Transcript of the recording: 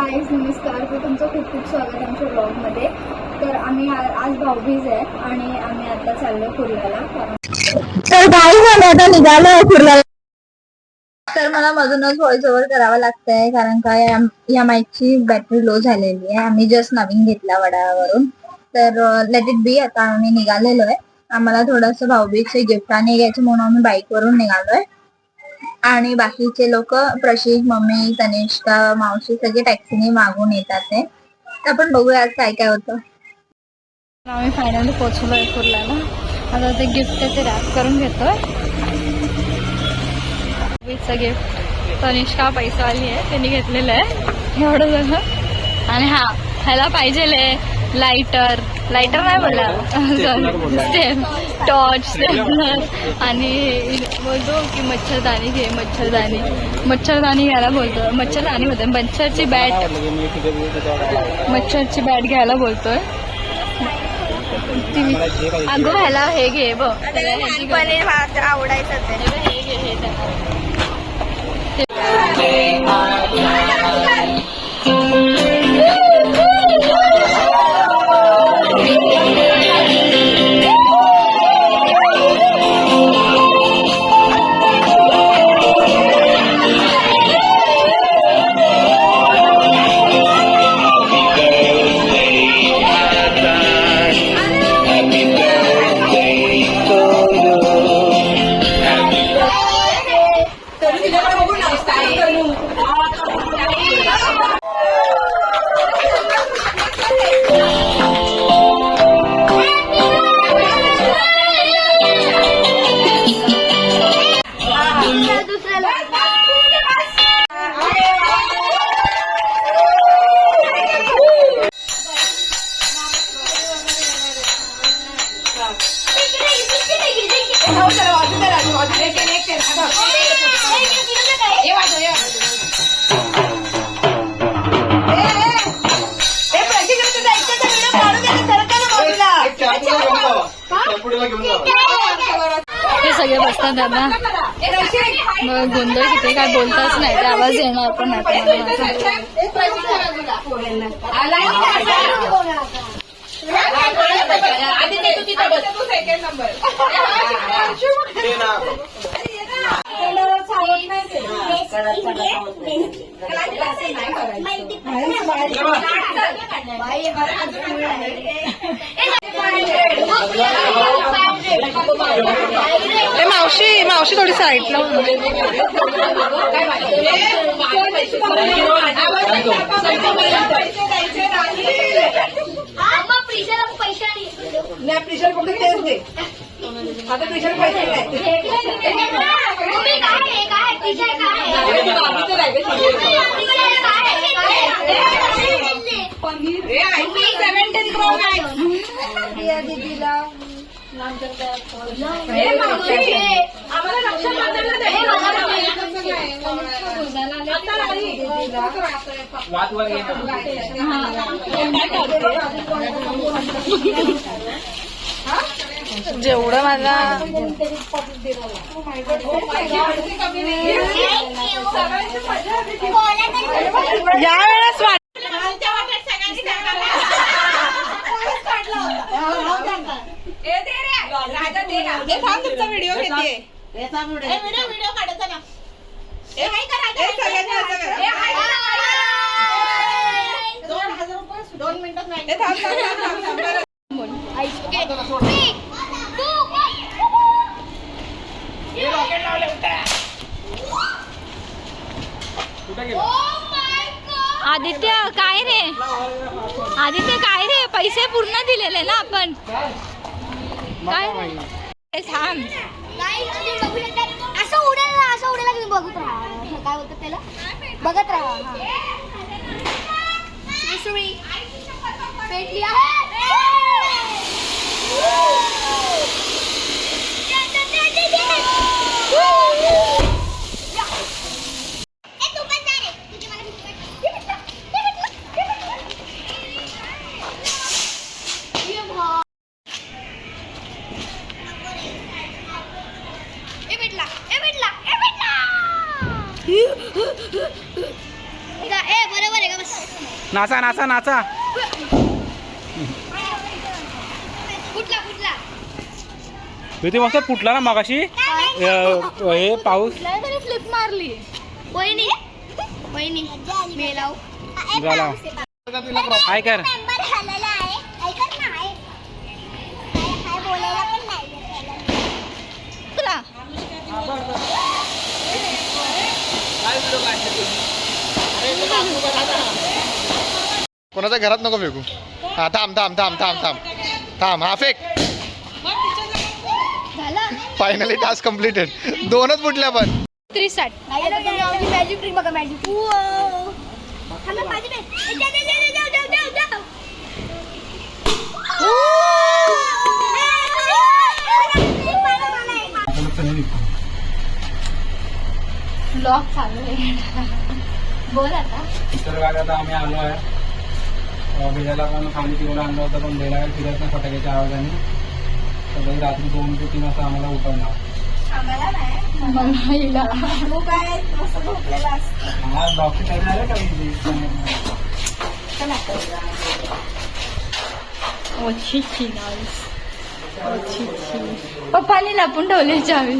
Guys नमस्कार. तर तुमचं खूप खूप स्वागत आहे आमच्या ब्लॉगमध्ये. तर आम्ही आज भाऊबीज आहे आणि आम्ही आता चाललो कुर्ल्याला. तर गाईज आम्ही आता निघालो कुर्ल्याला. तर मला मधूनच व्हॉइस ओव्हर करावं लागतंय कारण का या माईकची बॅटरी लो झालेली आहे. आम्ही जस्ट नवीन घेतला वडावरून. तर लेट इट बी. आता आम्ही निघालेलो आहे. आम्हाला थोडंसं भाऊबीजचे गिफ्ट आणि घ्यायचे म्हणून आम्ही बाईकवरून निघालोय आणि बाकीचे लोक प्रशिक, मम्मी, तनिष्का, मावशी सगळे टॅक्सीने मागून येतात. ते आपण बघूया आज काय काय होतं. आम्ही फायनली पोहोचलोय कुर्ल्याला. आता ते गिफ्ट ते रॅप करून घेतोय. गिफ्टचं गिफ्ट तनिष्का पैसावाली आहे, त्यांनी घेतलेलं आहे एवढं झालं. आणि ह्याला पाहिजे लायटर नाही बोला, टॉर्च आणि बोलतो की मच्छरदाणी घे. मच्छरदाणी घ्यायला बोलतो. मच्छरदाणी होते मच्छरची बॅट घ्यायला बोलतोय. अगं ह्याला हे घे बघ, आवडायचं हे घे हे त्यांना. हे सगळे बसतात दादा. मग गोंधळ किती काय बोलताच नाही, ते आवाज येणार पण नाही. मावशी थोडी साईडला. प्रेशर कुठे तेच दे. आता प्रेशर पैसे दीदीला जेवढं माझा या वेळेस तुमचा व्हिडिओ घेते. व्हिडिओ काढायचा ना. दोन मिनिटात आदित्य काय रे पैसे पूर्ण दिलेले ना आपण. काय थांब असं उडायला तुम्ही बघत राहा. काय बोलतात त्याला, बघत राहा. पेटली आहे. बरोबर आहे का बस. नाचा नाचा नाचा. कुठला कुठला किती मस्त फुटला ना मगाशी हे पाऊस फ्लिप मारली. वहिनी वहिनी मी लावू झाला. काय कर नंबर झालेला आहे ऐकत नाही काय बोलायला पण नाही तुला कोणाच्या घरात नको फेकू. हा थांब थांब थांब थांब थांब थांब. हा फेक. Finally task completed. 2च फुटल्या पण. 360. मॅजिक ट्रिक बघा मॅजिक ब्लॉग चालू आहे. बोल आता. तर काय आता आम्ही आलो आहे बेलाला पण खाली पिवळं आणलं होतं पण बेला काय फिरत नाही फटाक्याच्या आवाजाने. सगळी रात्री 2 ते 3 वाजता आम्हाला उठवणार. हा डॉक्टर काय झालं का पप्पाने लपून ठेवले चावी.